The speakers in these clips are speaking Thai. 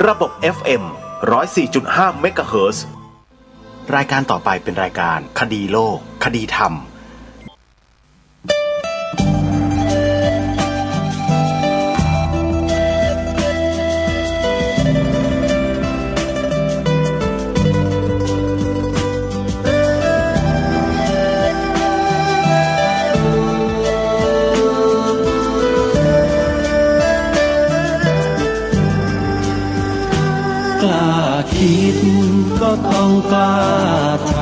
ระบบ FM 104.5 เมกะเฮิรตซ์รายการต่อไปเป็นรายการคดีโลกคดีธรรมกล้าคิดก็ต้องกล้าท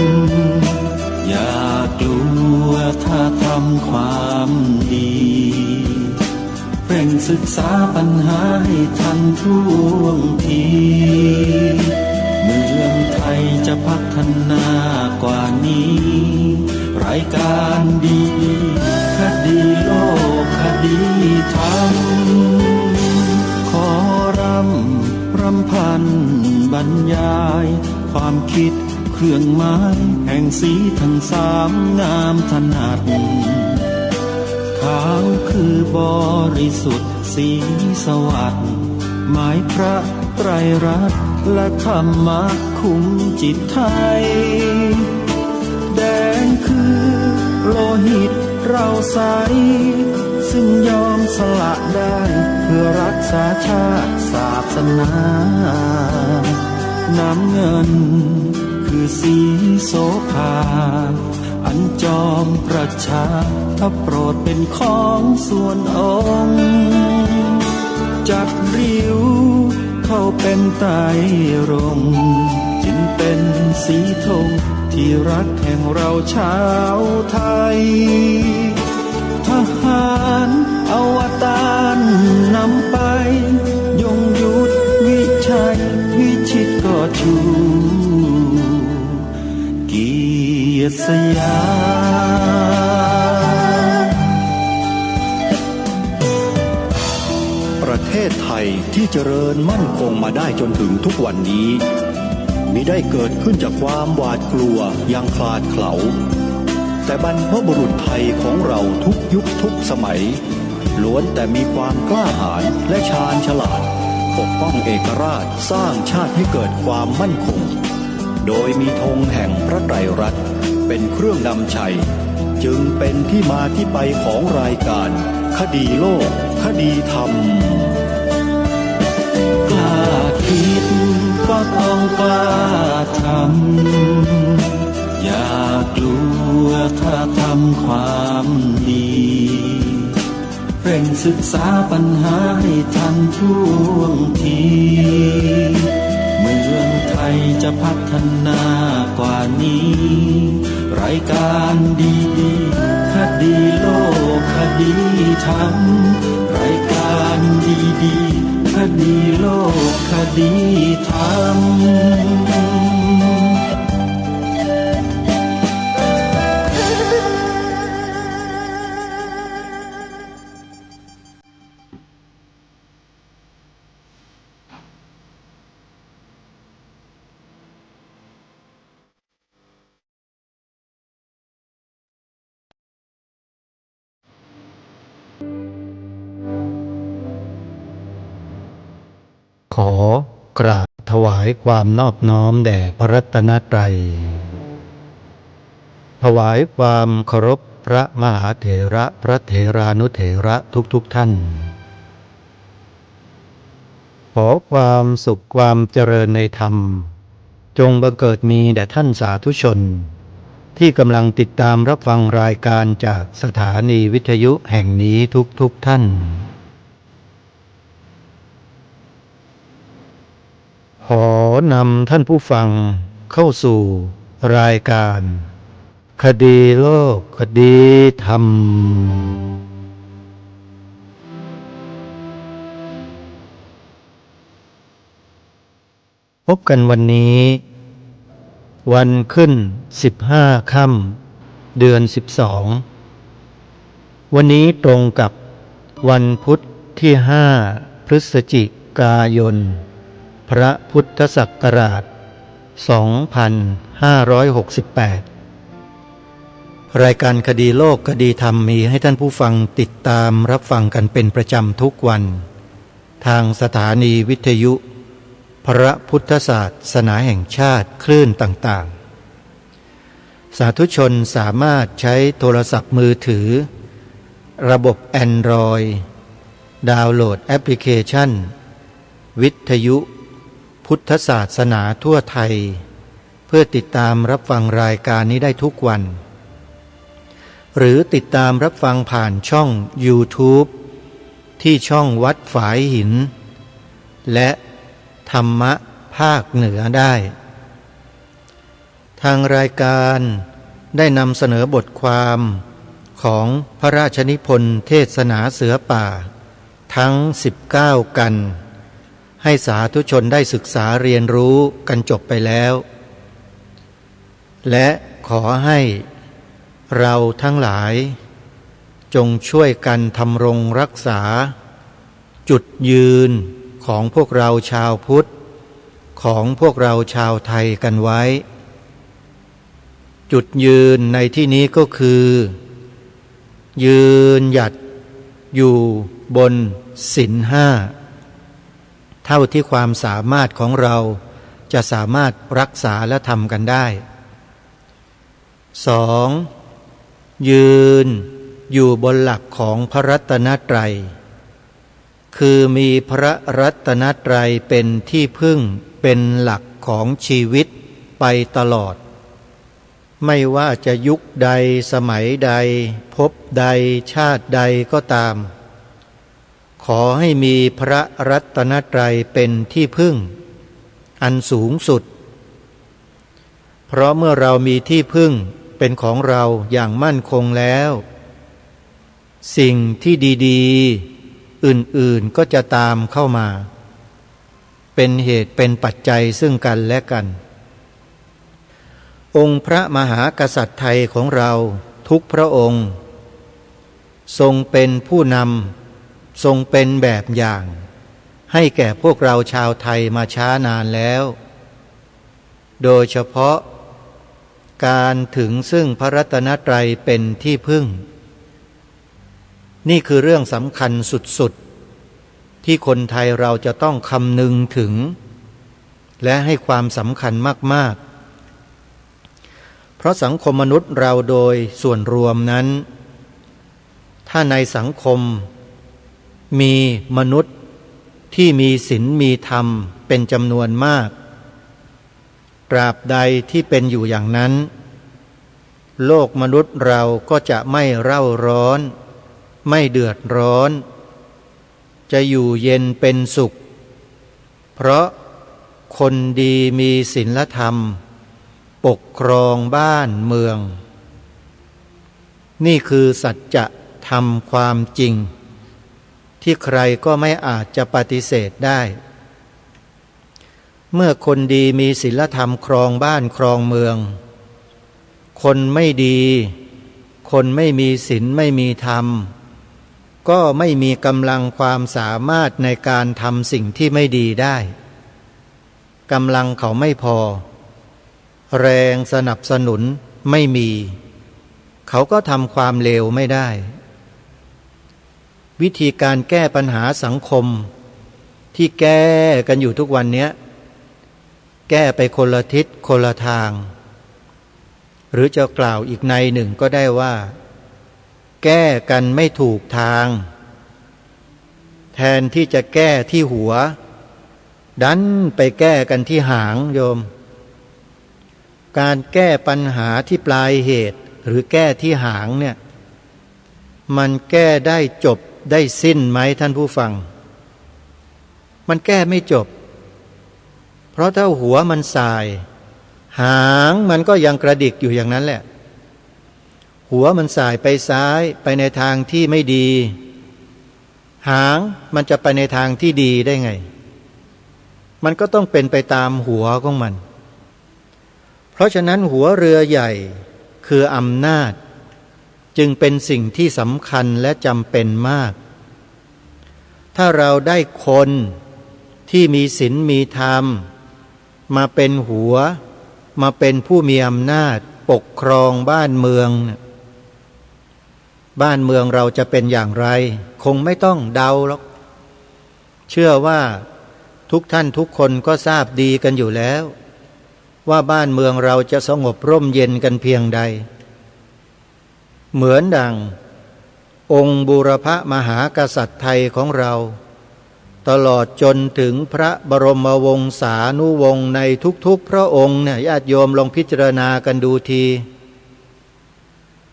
ำอย่ากลัวถ้าทำความดีเร่งศึกษาปัญหาให้ทันท่วงทีเมืองไทยจะพัฒนากว่านี้รายการดีคดีโลกคดีธรรมขอรำพันบรรยายความคิดเครื่องหมายแห่งสีทั้งสามงามถนัดขาวคือบริสุทธิ์สีสวัสดิ์หมายพระไตรรัตน์และธรรมะคุ้มจิตไทยแดงคือโลหิตเราใสซึ่งยอมสละได้เพื่อรักษาชาติศาสนาน้ำเงินคือสีโสภาอันจอมประชาถ้าโปรดเป็นของส่วนองค์จัดริ้วเข้าเป็นไตรรงค์จึงเป็นสีธงที่รักแห่งเราชาวไทยทหารอวตารนำไปยงยุทธวิชัยวิชิตก็ชูเกียรติสยามประเทศไทยที่เจริญมั่นคงมาได้จนถึงทุกวันนี้มิได้เกิดขึ้นจากความหวาดกลัวอย่างคลาดเขลาแต่บรรพบุรุษไทยของเราทุกยุคทุกสมัยล้วนแต่มีความกล้าหาญและชาญฉลาดปกป้องเอกราชสร้างชาติให้เกิดความมั่นคงโดยมีธงแห่งพระไตรรัตน์เป็นเครื่องนำชัยจึงเป็นที่มาที่ไปของรายการคดีโลกคดีธรรมกล้าคิดก็ต้องกล้าทำอย่ากลัวถ้าทำความดีเร่งศึกษาปัญหาให้ทันท่วงทีเมืองไทยจะพัฒนากว่านี้รายการดีคดีโลกคดีธรรมรายการดีคดีโลกคดีธรรมขอกราบถวายความนอบน้อมแด่พระรัตนตรัยถวายความเคารพพระมหาเถระพระเถรานุเถระทุกท่านขอความสุขความเจริญในธรรมจงบังเกิดมีแด่ท่านสาธุชนที่กำลังติดตามรับฟังรายการจากสถานีวิทยุแห่งนี้ทุกท่านขอนำท่านผู้ฟังเข้าสู่รายการคดีโลกคดีธรรมพบกันวันนี้วันขึ้น15 ค่ำเดือน12วันนี้ตรงกับวันพุธที่5 พฤศจิกายนพระพุทธศักราช 2568 รายการคดีโลกคดีธรรมมีให้ท่านผู้ฟังติดตามรับฟังกันเป็นประจำทุกวัน ทางสถานีวิทยุพระพุทธศาสนาแห่งชาติคลื่นต่างๆสาธุชนสามารถใช้โทรศัพท์มือถือระบบ Android ดาวน์โหลดแอปพลิเคชันวิทยุพุทธศาสนาทั่วไทยเพื่อติดตามรับฟังรายการนี้ได้ทุกวันหรือติดตามรับฟังผ่านช่อง YouTube ที่ช่องวัดฝายหินและธรรมะภาคเหนือได้ทางรายการได้นำเสนอบทความของพระราชนิพนธ์เทศนาเสือป่าทั้ง19กันให้สาธุชนได้ศึกษาเรียนรู้กันจบไปแล้วและขอให้เราทั้งหลายจงช่วยกันทำรงรักษาจุดยืนของพวกเราชาวพุทธของพวกเราชาวไทยกันไว้จุดยืนในที่นี้ก็คือยืนหยัดอยู่บนศีลห้าเท่าที่ความสามารถของเราจะสามารถรักษาและทำกันได้ 2. ยืนอยู่บนหลักของพระรัตนตรัยคือมีพระรัตนตรัยเป็นที่พึ่งเป็นหลักของชีวิตไปตลอดไม่ว่าจะยุคใดสมัยใดภพใดชาติใดก็ตามขอให้มีพระรัตนตรัยเป็นที่พึ่งอันสูงสุดเพราะเมื่อเรามีที่พึ่งเป็นของเราอย่างมั่นคงแล้วสิ่งที่ดีๆอื่นๆก็จะตามเข้ามาเป็นเหตุเป็นปัจจัยซึ่งกันและกันองค์พระมหากษัตริย์ไทยของเราทุกพระองค์ทรงเป็นผู้นำทรงเป็นแบบอย่างให้แก่พวกเราชาวไทยมาช้านานแล้วโดยเฉพาะการถึงซึ่งพระรัตนตรัยเป็นที่พึ่งนี่คือเรื่องสำคัญสุดๆที่คนไทยเราจะต้องคำนึงถึงและให้ความสำคัญมากๆเพราะสังคมมนุษย์เราโดยส่วนรวมนั้นถ้าในสังคมมีมนุษย์ที่มีศีลมีธรรมเป็นจำนวนมากตราบใดที่เป็นอยู่อย่างนั้นโลกมนุษย์เราก็จะไม่เร่าร้อนไม่เดือดร้อนจะอยู่เย็นเป็นสุขเพราะคนดีมีศีลธรรมปกครองบ้านเมืองนี่คือสัจธรรมความจริงที่ใครก็ไม่อาจจะปฏิเสธได้เมื่อคนดีมีศีลธรรมครองบ้านครองเมืองคนไม่ดีคนไม่มีศีลไม่มีธรรมก็ไม่มีกำลังความสามารถในการทำสิ่งที่ไม่ดีได้กำลังเขาไม่พอแรงสนับสนุนไม่มีเขาก็ทำความเลวไม่ได้วิธีการแก้ปัญหาสังคมที่แก้กันอยู่ทุกวันนี้แก้ไปคนละทิศคนละทางหรือจะกล่าวอีกในหนึ่งก็ได้ว่าแก้กันไม่ถูกทางแทนที่จะแก้ที่หัวดันไปแก้กันที่หางโยมการแก้ปัญหาที่ปลายเหตุหรือแก้ที่หางเนี่ยมันแก้ได้จบได้สิ้นไหมท่านผู้ฟังมันแก้ไม่จบเพราะถ้าหัวมันสายหางมันก็ยังกระดิกอยู่อย่างนั้นแหละหัวมันสายไปซ้ายไปในทางที่ไม่ดีหางมันจะไปในทางที่ดีได้ไงมันก็ต้องเป็นไปตามหัวของมันเพราะฉะนั้นหัวเรือใหญ่คืออำนาจจึงเป็นสิ่งที่สำคัญและจำเป็นมากถ้าเราได้คนที่มีศีลมีธรรมมาเป็นหัวมาเป็นผู้มีอำนาจปกครองบ้านเมืองบ้านเมืองเราจะเป็นอย่างไรคงไม่ต้องเดาหรอก เชื่อว่าทุกท่านทุกคนก็ทราบดีกันอยู่แล้วว่าบ้านเมืองเราจะสงบร่มเย็นกันเพียงใดเหมือนดังองค์บูรพมหากษัตริย์ไทยของเราตลอดจนถึงพระบรมวงศานุวงศ์ในทุกๆพระองค์เนี่ยญาติโยมลองพิจารณากันดูที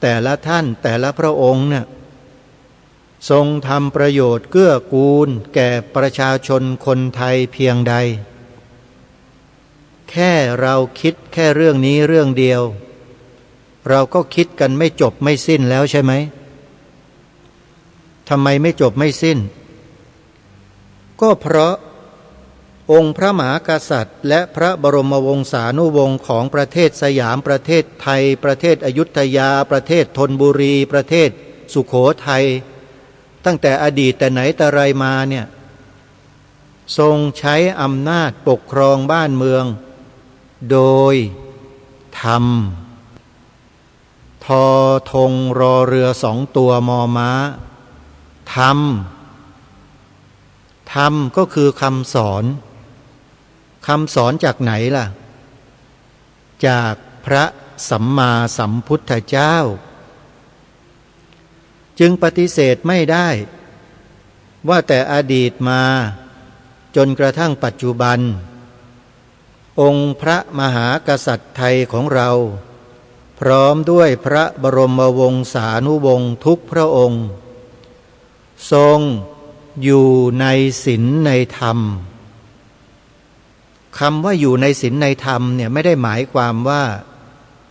แต่ละท่านแต่ละพระองค์เนี่ยทรงทำประโยชน์เกื้อกูลแก่ประชาชนคนไทยเพียงใดแค่เราคิดแค่เรื่องนี้เรื่องเดียวเราก็คิดกันไม่จบไม่สิ้นแล้วใช่ไหมทำไมไม่จบไม่สิ้นก็เพราะองค์พระมหากษัตริย์และพระบรมวงศานุวงศ์ของประเทศสยามประเทศไทยประเทศอยุธยาประเทศธนบุรีประเทศสุโขทัยตั้งแต่อดีตแต่ไหนแต่ไรมาเนี่ยทรงใช้อำนาจปกครองบ้านเมืองโดยธรรมทอธงรอเรือ2 ตัวมอม้าธรรมก็คือคำสอนจากไหนล่ะจากพระสัมมาสัมพุทธเจ้าจึงปฏิเสธไม่ได้ว่าแต่อดีตมาจนกระทั่งปัจจุบันองค์พระมหากษัตริย์ไทยของเราพร้อมด้วยพระบรมวงศานุวงศ์ทุกพระองค์ทรงอยู่ในศีลในธรรมคำว่าอยู่ในศีลในธรรมเนี่ยไม่ได้หมายความว่า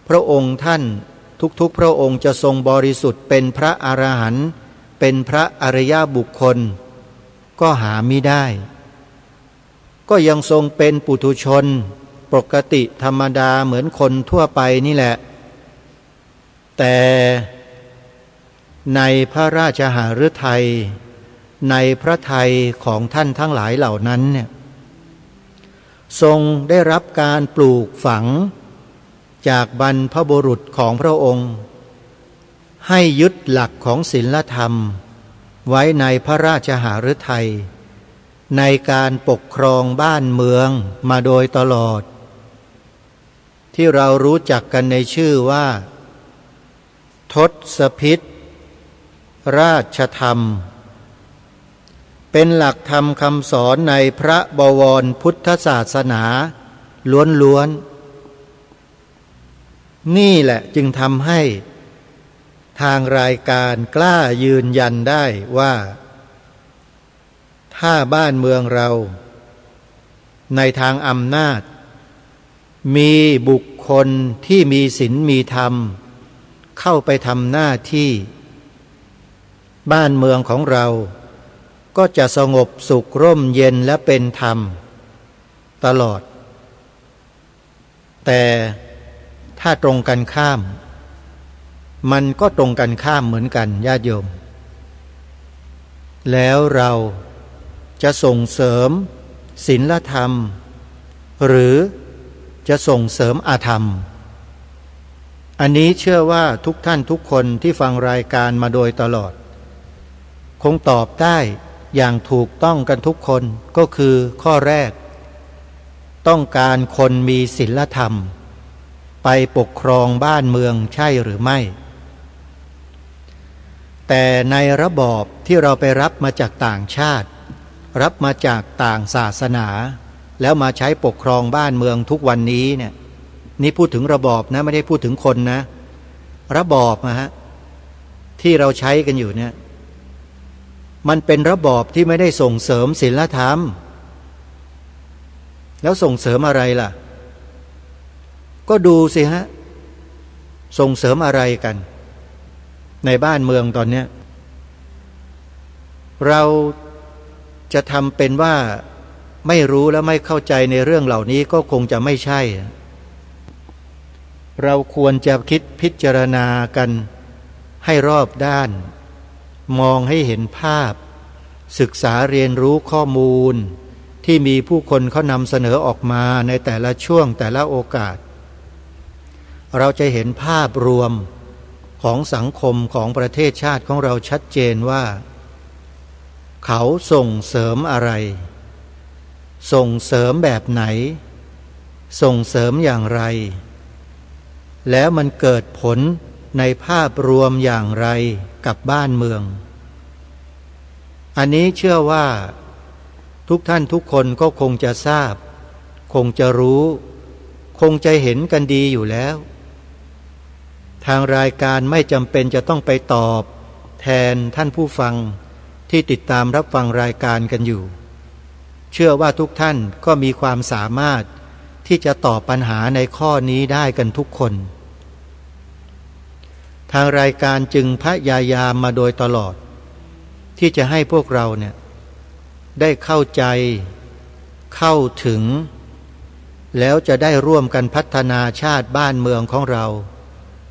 พระองค์ท่านทุกพระองค์จะทรงบริสุทธิ์เป็นพระอรหันต์เป็นพระอริยบุคคลก็หามิได้ก็ยังทรงเป็นปุถุชนปกติธรรมดาเหมือนคนทั่วไปนี่แหละแต่ในพระราชหฤทัยในพระทัยของท่านทั้งหลายเหล่านั้นเนี่ยทรงได้รับการปลูกฝังจากบรรพบุรุษของพระองค์ให้ยึดหลักของศีลธรรมไว้ในพระราชหฤทัยในการปกครองบ้านเมืองมาโดยตลอดที่เรารู้จักกันในชื่อว่าทศพิธราชธรรมเป็นหลักธรรมคำสอนในพระบวรพุทธศาสนาล้วนๆนี่แหละจึงทำให้ทางรายการกล้ายืนยันได้ว่าถ้าบ้านเมืองเราในทางอำนาจมีบุคคลที่มีศีลมีธรรมเข้าไปทำหน้าที่บ้านเมืองของเราก็จะสงบสุขร่มเย็นและเป็นธรรมตลอดแต่ถ้าตรงกันข้ามมันก็ตรงกันข้ามเหมือนกันญาติโยมแล้วเราจะส่งเสริมศีลธรรมหรือจะส่งเสริมอธรรมอันนี้เชื่อว่าทุกท่านทุกคนที่ฟังรายการมาโดยตลอดคงตอบได้อย่างถูกต้องกันทุกคนก็คือข้อแรกต้องการคนมีศีลธรรมไปปกครองบ้านเมืองใช่หรือไม่แต่ในระบอบที่เราไปรับมาจากต่างชาติรับมาจากต่างศาสนาแล้วมาใช้ปกครองบ้านเมืองทุกวันนี้เนี่ยนี่พูดถึงระบอบนะไม่ได้พูดถึงคนนะระบอบนะฮะที่เราใช้กันอยู่เนี่ยมันเป็นระบอบที่ไม่ได้ส่งเสริมศีลธรรมแล้วส่งเสริมอะไรล่ะก็ดูสิฮะส่งเสริมอะไรกันในบ้านเมืองตอนนี้เราจะทำเป็นว่าไม่รู้และไม่เข้าใจในเรื่องเหล่านี้ก็คงจะไม่ใช่เราควรจะคิดพิจารณากันให้รอบด้านมองให้เห็นภาพศึกษาเรียนรู้ข้อมูลที่มีผู้คนเขานำเสนอออกมาในแต่ละช่วงแต่ละโอกาสเราจะเห็นภาพรวมของสังคมของประเทศชาติของเราชัดเจนว่า เขาส่งเสริมอะไรส่งเสริมแบบไหนส่งเสริมอย่างไรแล้วมันเกิดผลในภาพรวมอย่างไรกับบ้านเมืองอันนี้เชื่อว่าทุกท่านทุกคนก็คงจะทราบคงจะรู้คงจะเห็นกันดีอยู่แล้วทางรายการไม่จำเป็นจะต้องไปตอบแทนท่านผู้ฟังที่ติดตามรับฟังรายการกันอยู่เชื่อว่าทุกท่านก็มีความสามารถที่จะตอบปัญหาในข้อนี้ได้กันทุกคนทางรายการจึงพยายามมาโดยตลอดที่จะให้พวกเราเนี่ยได้เข้าใจเข้าถึงแล้วจะได้ร่วมกันพัฒนาชาติบ้านเมืองของเรา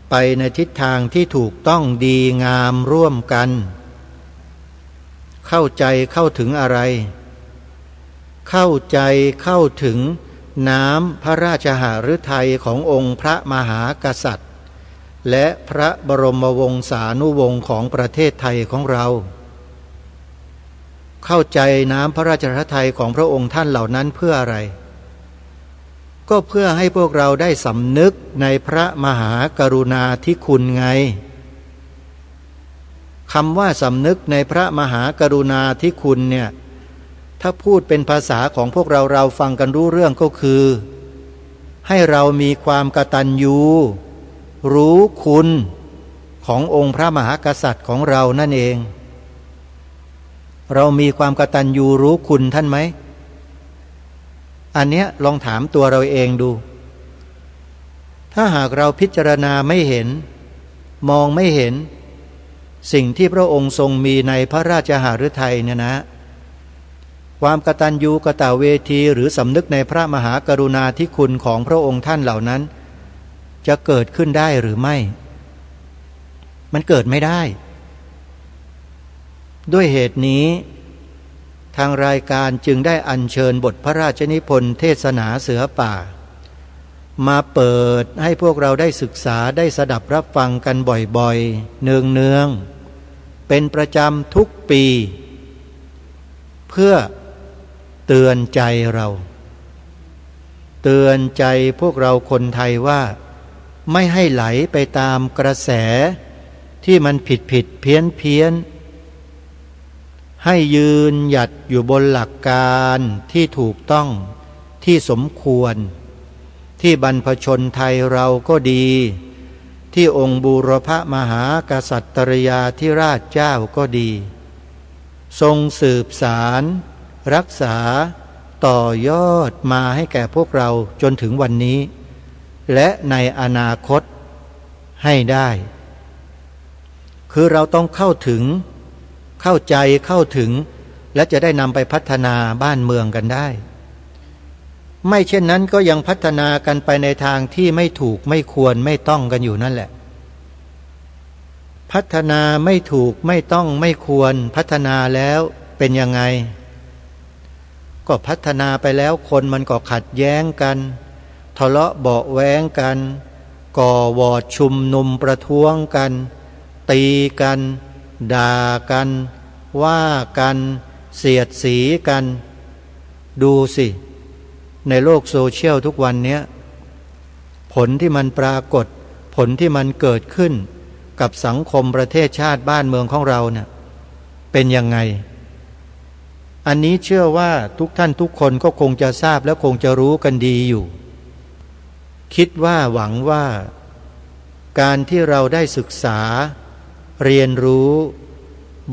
ไปในทิศทางที่ถูกต้องดีงามร่วมกันเข้าใจเข้าถึงอะไรเข้าใจเข้าถึงน้ำพระราชหฤทัยขององค์พระมหากษัตริย์และพระบรมวงศานุวงศ์ของประเทศไทยของเราเข้าใจน้ำพระราชหฤทัยของพระองค์ท่านเหล่านั้นเพื่ออะไรก็เพื่อให้พวกเราได้สำนึกในพระมหากรุณาธิคุณไงคำว่าสำนึกในพระมหากรุณาธิคุณเนี่ยถ้าพูดเป็นภาษาของพวกเราฟังกันรู้เรื่องก็คือให้เรามีความกตัญญูรู้คุณขององค์พระมหากษัตริย์ของเรานั่นเองเรามีความกตัญญูรู้คุณท่านไหมอันเนี้ยลองถามตัวเราเองดูถ้าหากเราพิจารณาไม่เห็นมองไม่เห็นสิ่งที่พระองค์ทรงมีในพระราชหฤทัยเนี่ยนะความกตัญญูกตเวทีหรือสำนึกในพระมหากรุณาธิคุณของพระองค์ท่านเหล่านั้นจะเกิดขึ้นได้หรือไม่มันเกิดไม่ได้ด้วยเหตุนี้ทางรายการจึงได้อัญเชิญบทพระราชนิพนธ์เทศนาเสือป่ามาเปิดให้พวกเราได้ศึกษาได้สดับรับฟังกันบ่อยๆเนืองๆเป็นประจำทุกปีเพื่อเตือนใจเราเตือนใจพวกเราคนไทยว่าไม่ให้ไหลไปตามกระแสที่มันผิดเพี้ยนให้ยืนหยัดอยู่บนหลักการที่ถูกต้องที่สมควรที่บรรพชนไทยเราก็ดีที่องค์บูรพมหากษัตริยาธิราชเจ้าก็ดีทรงสืบสารรักษาต่อยอดมาให้แก่พวกเราจนถึงวันนี้และในอนาคตให้ได้คือเราต้องเข้าถึงเข้าใจเข้าถึงและจะได้นำไปพัฒนาบ้านเมืองกันได้ไม่เช่นนั้นก็ยังพัฒนากันไปในทางที่ไม่ถูกไม่ควรไม่ต้องกันอยู่นั่นแหละพัฒนาไม่ถูกไม่ต้องไม่ควรพัฒนาแล้วเป็นยังไงก็พัฒนาไปแล้วคนมันก็ขัดแย้งกันทะเลาะเบาะแว้งกันก่อวอดชุมนุมประท้วงกันตีกันด่ากันว่ากันเสียดสีกันดูสิในโลกโซเชียลทุกวันนี้ผลที่มันปรากฏผลที่มันเกิดขึ้นกับสังคมประเทศชาติบ้านเมืองของเราเนี่ยเป็นยังไงอันนี้เชื่อว่าทุกท่านทุกคนก็คงจะทราบและคงจะรู้กันดีอยู่คิดว่าหวังว่าการที่เราได้ศึกษาเรียนรู้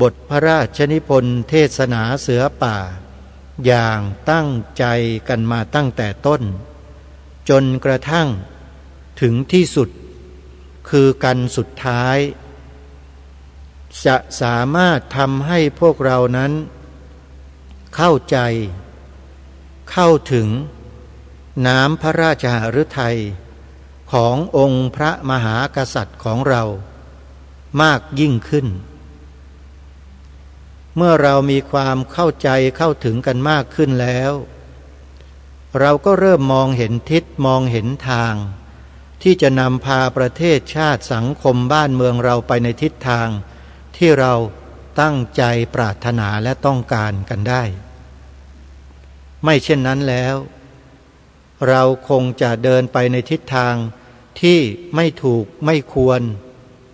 บทพระราชนิพนธ์เทศนาเสือป่าอย่างตั้งใจกันมาตั้งแต่ต้นจนกระทั่งถึงที่สุดคือกันสุดท้ายจะสามารถทำให้พวกเรานั้นเข้าใจเข้าถึงน้ำพระราชหฤทัยขององค์พระมหากษัตริย์ของเรามากยิ่งขึ้นเมื่อเรามีความเข้าใจเข้าถึงกันมากขึ้นแล้วเราก็เริ่มมองเห็นทิศมองเห็นทางที่จะนำพาประเทศชาติสังคมบ้านเมืองเราไปในทิศทางที่เรา ตั้งใจปรารถนาและต้องการกันได้ไม่เช่นนั้นแล้วเราคงจะเดินไปในทิศทางที่ไม่ถูกไม่ควร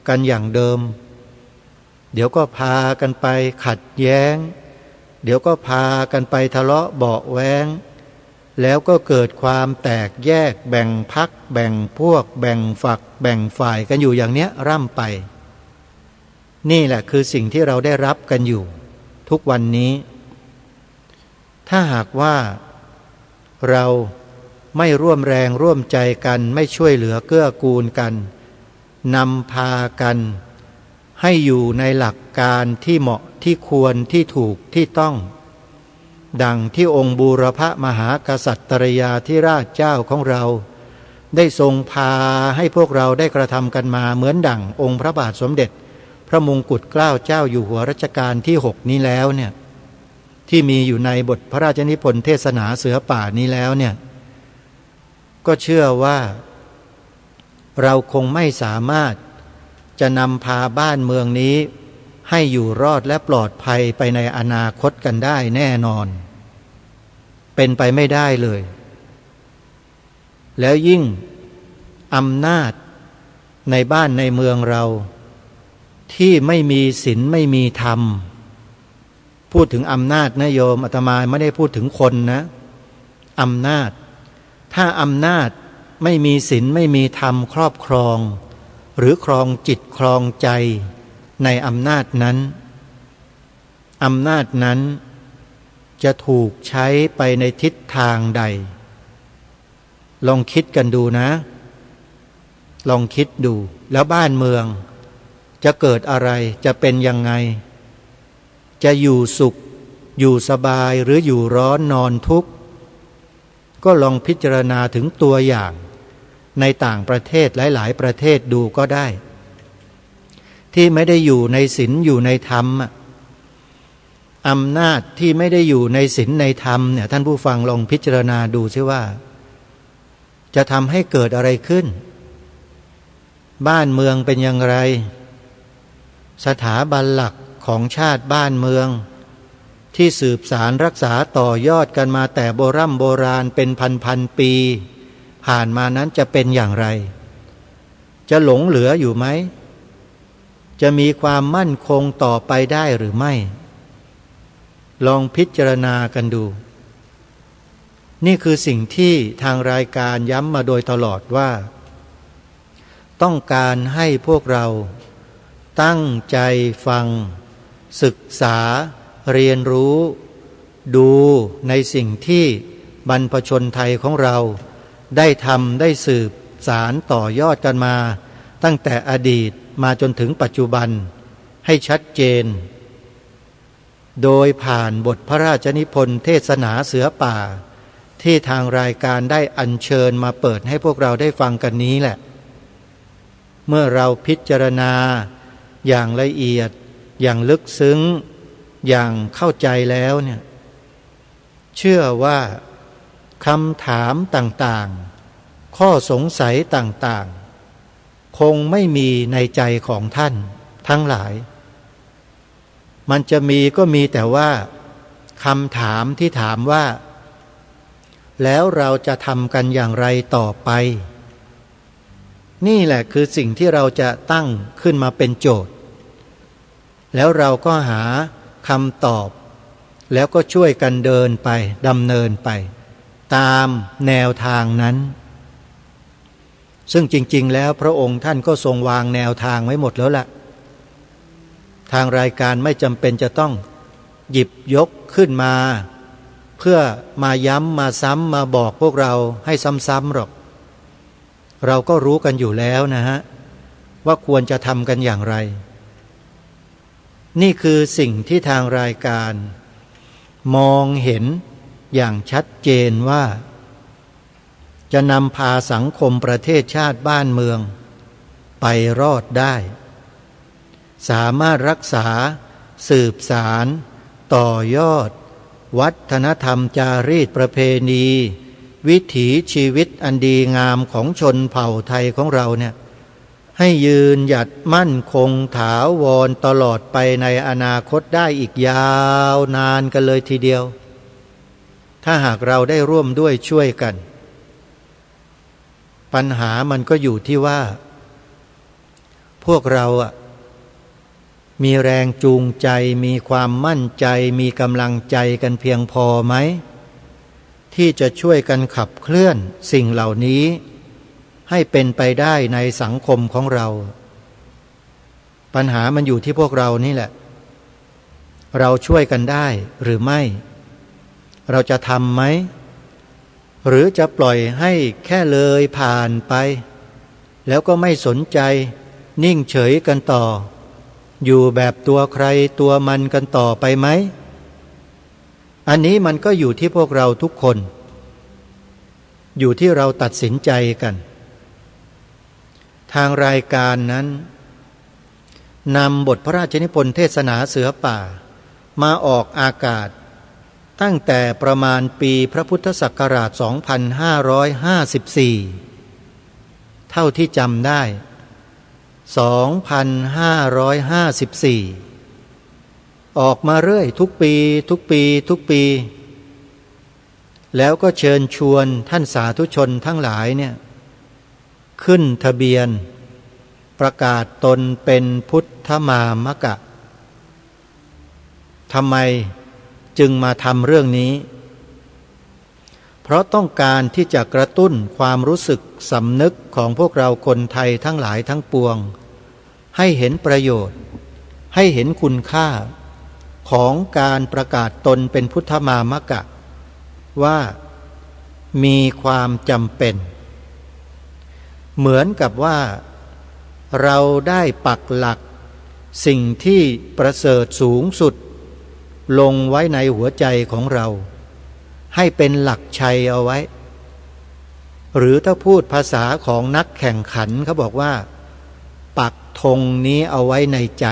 กันอย่างเดิมเดี๋ยวก็พากันไปขัดแย้งเดี๋ยวก็พากันไปทะเลาะเบาะแว้งแล้วก็เกิดความแตกแยกแบ่งพรรคแบ่งพวกแบ่งฝักแบ่งฝ่ายกันอยู่อย่างเนี้ยร่ำไปนี่แหละคือสิ่งที่เราได้รับกันอยู่ทุกวันนี้ถ้าหากว่าเราไม่ร่วมแรงร่วมใจกันไม่ช่วยเหลือเกื้อกูลกันนำพากันให้อยู่ในหลักการที่เหมาะที่ควรที่ถูกที่ต้องดังที่องค์บูรพมหากษัตริยาธิราชเจ้าของเราได้ทรงพาให้พวกเราได้กระทำกันมาเหมือนดั่งองค์พระบาทสมเด็จพระมงกุฎเกล้าเจ้าอยู่หัวรัชกาลที่ 6นี้แล้วเนี่ยที่มีอยู่ในบทพระราชนิพนธ์เทศนาเสือป่านี้แล้วเนี่ยก็เชื่อว่าเราคงไม่สามารถจะนำพาบ้านเมืองนี้ให้อยู่รอดและปลอดภัยไปในอนาคตกันได้แน่นอนเป็นไปไม่ได้เลยแล้วยิ่งอำนาจในบ้านในเมืองเราที่ไม่มีศีลไม่มีธรรมพูดถึงอำนาจนะโยมอาตมาไม่ได้พูดถึงคนนะอำนาจถ้าอำนาจไม่มีศีลไม่มีธรรมครอบครองหรือครองจิตครองใจในอำนาจนั้นจะถูกใช้ไปในทิศทางใดลองคิดกันดูนะลองคิดดูแล้วบ้านเมืองจะเกิดอะไรจะเป็นยังไงจะอยู่สุขอยู่สบายหรืออยู่ร้อนนอนทุกข์ก็ลองพิจารณาถึงตัวอย่างในต่างประเทศหลายๆประเทศดูก็ได้ที่ไม่ได้อยู่ในศีลอยู่ในธรรมอำนาจที่ไม่ได้อยู่ในศีลในธรรมเนี่ยท่านผู้ฟังลองพิจารณาดูซิว่าจะทำให้เกิดอะไรขึ้นบ้านเมืองเป็นอย่างไรสถาบันหลักของชาติบ้านเมืองที่สืบสารรักษาต่อยอดกันมาแต่โบราณเป็นพันปีผ่านมานั้นจะเป็นอย่างไรจะหลงเหลืออยู่ไหมจะมีความมั่นคงต่อไปได้หรือไม่ลองพิจารณากันดูนี่คือสิ่งที่ทางรายการย้ำมาโดยตลอดว่าต้องการให้พวกเราตั้งใจฟังศึกษาเรียนรู้ดูในสิ่งที่บรรพชนไทยของเราได้ทำได้สืบสารต่อยอดกันมาตั้งแต่อดีตมาจนถึงปัจจุบันให้ชัดเจนโดยผ่านบทพระราชนิพนธ์เทศนาเสือป่าที่ทางรายการได้อัญเชิญมาเปิดให้พวกเราได้ฟังกันนี้แหละเมื่อเราพิจารณาอย่างละเอียดอย่างลึกซึ้งอย่างเข้าใจแล้วเนี่ยเชื่อว่าคำถามต่างๆข้อสงสัยต่างๆคงไม่มีในใจของท่านทั้งหลายมันจะมีก็มีแต่ว่าคำถามที่ถามว่าแล้วเราจะทำกันอย่างไรต่อไปนี่แหละคือสิ่งที่เราจะตั้งขึ้นมาเป็นโจทย์แล้วเราก็หาคำตอบแล้วก็ช่วยกันเดินไปดำเนินไปตามแนวทางนั้นซึ่งจริงๆแล้วพระองค์ท่านก็ทรงวางแนวทางไว้หมดแล้วล่ะทางรายการไม่จำเป็นจะต้องหยิบยกขึ้นมาเพื่อมาย้ำมาซ้ำมาบอกพวกเราให้ซ้ำๆหรอกเราก็รู้กันอยู่แล้วนะฮะว่าควรจะทำกันอย่างไรนี่คือสิ่งที่ทางรายการมองเห็นอย่างชัดเจนว่าจะนำพาสังคมประเทศชาติบ้านเมืองไปรอดได้สามารถรักษาสืบสารต่อยอดวัฒนธรรมจารีตประเพณีวิถีชีวิตอันดีงามของชนเผ่าไทยของเราเนี่ย ให้ยืนหยัดมั่นคงถาวรตลอดไปในอนาคตได้อีกยาวนานกันเลยทีเดียวถ้าหากเราได้ร่วมด้วยช่วยกันปัญหามันก็อยู่ที่ว่าพวกเรามีแรงจูงใจมีความมั่นใจมีกำลังใจกันเพียงพอไหมที่จะช่วยกันขับเคลื่อนสิ่งเหล่านี้ให้เป็นไปได้ในสังคมของเราปัญหามันอยู่ที่พวกเรานี่แหละเราช่วยกันได้หรือไม่เราจะทำไหมหรือจะปล่อยให้แค่เลยผ่านไปแล้วก็ไม่สนใจนิ่งเฉยกันต่ออยู่แบบตัวใครตัวมันกันต่อไปไหมอันนี้มันก็อยู่ที่พวกเราทุกคนอยู่ที่เราตัดสินใจกันทางรายการนั้นนำบทพระราชนิพนธ์เทศนาเสือป่ามาออกอากาศตั้งแต่ประมาณปีพระพุทธศักราช 2554 เท่าที่จำได้ 2554 ออกมาเรื่อยทุกปีทุกปีทุกปีแล้วก็เชิญชวนท่านสาธุชนทั้งหลายเนี่ยขึ้นทะเบียนประกาศตนเป็นพุทธมามกะทำไมจึงมาทำเรื่องนี้เพราะต้องการที่จะกระตุ้นความรู้สึกสำนึกของพวกเราคนไทยทั้งหลายทั้งปวงให้เห็นประโยชน์ให้เห็นคุณค่าของการประกาศตนเป็นพุทธมามกะว่ามีความจำเป็นเหมือนกับว่าเราได้ปักหลักสิ่งที่ประเสริฐสูงสุดลงไว้ในหัวใจของเราให้เป็นหลักชัยเอาไว้หรือถ้าพูดภาษาของนักแข่งขันเขาบอกว่าปักธงนี้เอาไว้ในใจ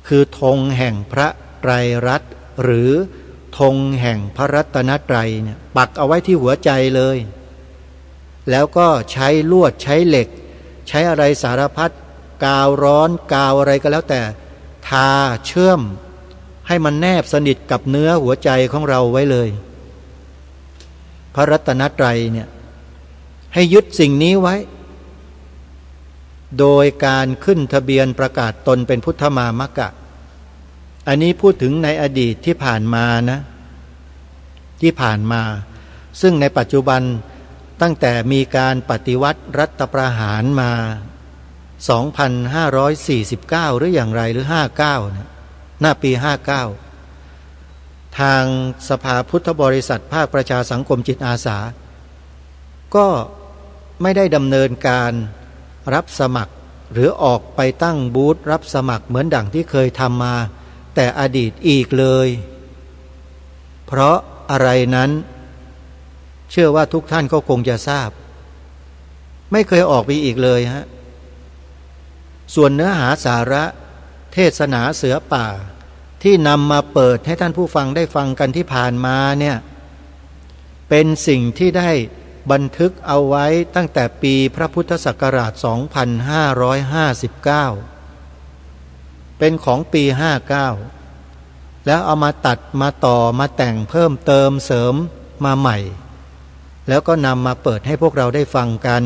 คือธงแห่งพระไตรรัตน์หรือธงแห่งพระรัตนตรัยเนี่ยปักเอาไว้ที่หัวใจเลยแล้วก็ใช้ลวดใช้เหล็กใช้อะไรสารพัดกาวร้อนกาวอะไรก็แล้วแต่ทาเชื่อมให้มันแนบสนิทกับเนื้อหัวใจของเราไว้เลยพระรัตนตรัยเนี่ยให้ยึดสิ่งนี้ไว้โดยการขึ้นทะเบียนประกาศตนเป็นพุทธมามกะอันนี้พูดถึงในอดีตที่ผ่านมานะที่ผ่านมาซึ่งในปัจจุบันตั้งแต่มีการปฏิวัติรัฐประหารมา 2549 หรืออย่างไรหรือ59เนี่ยหน้าปี 59ทางสภาพุทธบริษัทภาคประชาสังคมจิตอาสาก็ไม่ได้ดำเนินการรับสมัครหรือออกไปตั้งบูธรับสมัครเหมือนดั่งที่เคยทำมาแต่อดีตอีกเลยเพราะอะไรนั้นเชื่อว่าทุกท่านก็คงจะทราบไม่เคยออกไปอีกเลยฮะส่วนเนื้อหาสาระเทศนาเสือป่าที่นำมาเปิดให้ท่านผู้ฟังได้ฟังกันที่ผ่านมาเนี่ยเป็นสิ่งที่ได้บันทึกเอาไว้ตั้งแต่ปีพระพุทธศักราช 2559 เป็นของปี 59แล้วเอามาตัดมาต่อมาแต่งเพิ่มเติมเสริมมาใหม่แล้วก็นำมาเปิดให้พวกเราได้ฟังกัน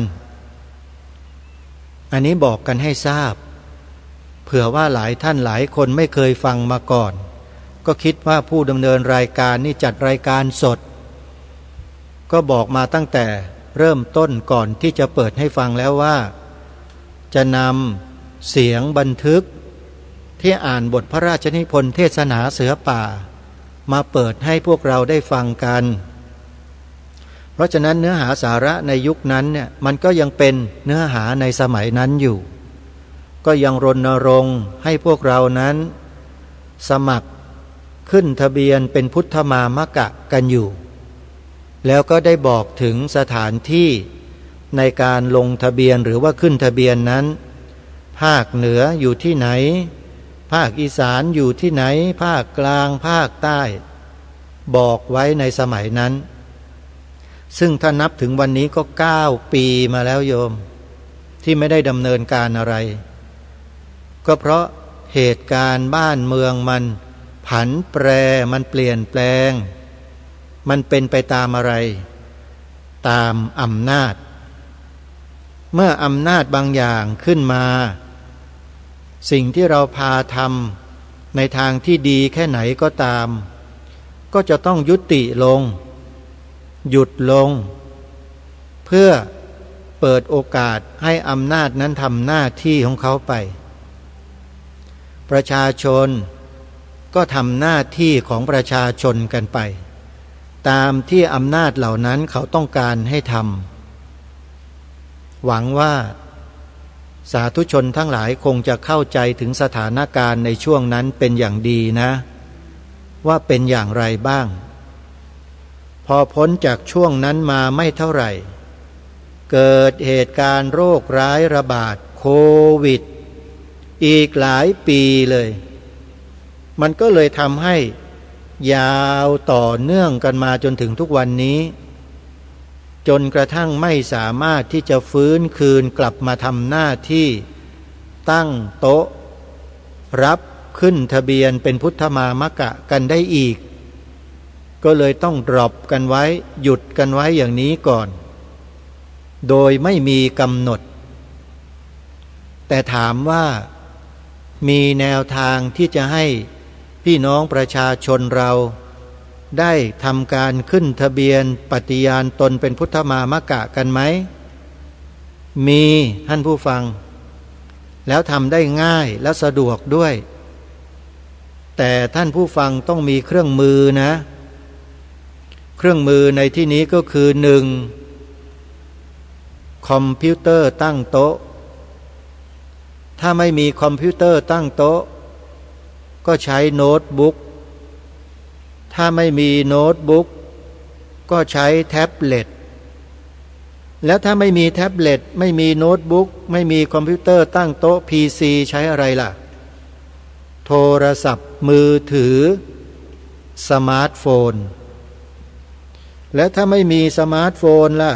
อันนี้บอกกันให้ทราบเผื่อว่าหลายท่านหลายคนไม่เคยฟังมาก่อนก็คิดว่าผู้ดำเนินรายการนี่จัดรายการสดก็บอกมาตั้งแต่เริ่มต้นก่อนที่จะเปิดให้ฟังแล้วว่าจะนำเสียงบันทึกที่อ่านบทพระราชนิพนธ์เทศนาเสือป่ามาเปิดให้พวกเราได้ฟังกันเพราะฉะนั้นเนื้อหาสาระในยุคนั้นเนี่ยมันก็ยังเป็นเนื้อหาในสมัยนั้นอยู่ก็ยังรณรงค์ให้พวกเรานั้นสมัครขึ้นทะเบียนเป็นพุทธมามกะกันอยู่แล้วก็ได้บอกถึงสถานที่ในการลงทะเบียนหรือว่าขึ้นทะเบียนนั้นภาคเหนืออยู่ที่ไหนภาคอีสานอยู่ที่ไหนภาคกลางภาคใต้บอกไว้ในสมัยนั้นซึ่งถ้านับถึงวันนี้ก็9 ปีมาแล้วโยม ที่ไม่ได้ดำเนินการอะไรก็เพราะเหตุการณ์บ้านเมืองมันผันแปรมันเปลี่ยนแปลงมันเป็นไปตามอะไรตามอำนาจเมื่ออำนาจบางอย่างขึ้นมาสิ่งที่เราพาทำในทางที่ดีแค่ไหนก็ตามก็จะต้องยุติลงหยุดลงเพื่อเปิดโอกาสให้อำนาจนั้นทำหน้าที่ของเขาไปประชาชนก็ทำหน้าที่ของประชาชนกันไปตามที่อำนาจเหล่านั้นเขาต้องการให้ทำหวังว่าสาธุชนทั้งหลายคงจะเข้าใจถึงสถานการณ์ในช่วงนั้นเป็นอย่างดีนะว่าเป็นอย่างไรบ้างพอพ้นจากช่วงนั้นมาไม่เท่าไหร่เกิดเหตุการณ์โรคร้ายระบาดโควิดอีกหลายปีเลยมันก็เลยทำให้ยาวต่อเนื่องกันมาจนถึงทุกวันนี้จนกระทั่งไม่สามารถที่จะฟื้นคืนกลับมาทำหน้าที่ตั้งโต๊ะรับขึ้นทะเบียนเป็นพุทธมามกะกันได้อีกก็เลยต้องดรอปกันไว้หยุดกันไว้อย่างนี้ก่อนโดยไม่มีกำหนดแต่ถามว่ามีแนวทางที่จะให้พี่น้องประชาชนเราได้ทำการขึ้นทะเบียนปฏิญาณตนเป็นพุทธมามกะกันไหมมีท่านผู้ฟังแล้วทำได้ง่ายและสะดวกด้วยแต่ท่านผู้ฟังต้องมีเครื่องมือนะเครื่องมือในที่นี้ก็คือ 1. คอมพิวเตอร์ตั้งโต๊ะถ้าไม่มีคอมพิวเตอร์ตั้งโต๊ะก็ใช้โน้ตบุ๊กถ้าไม่มีโน้ตบุ๊กก็ใช้แท็บเล็ตแล้วถ้าไม่มีแท็บเล็ตไม่มีโน้ตบุ๊กไม่มีคอมพิวเตอร์ตั้งโต๊ะ PC ใช้อะไรล่ะโทรศัพท์มือถือสมาร์ทโฟนและถ้าไม่มีสมาร์ทโฟนล่ะ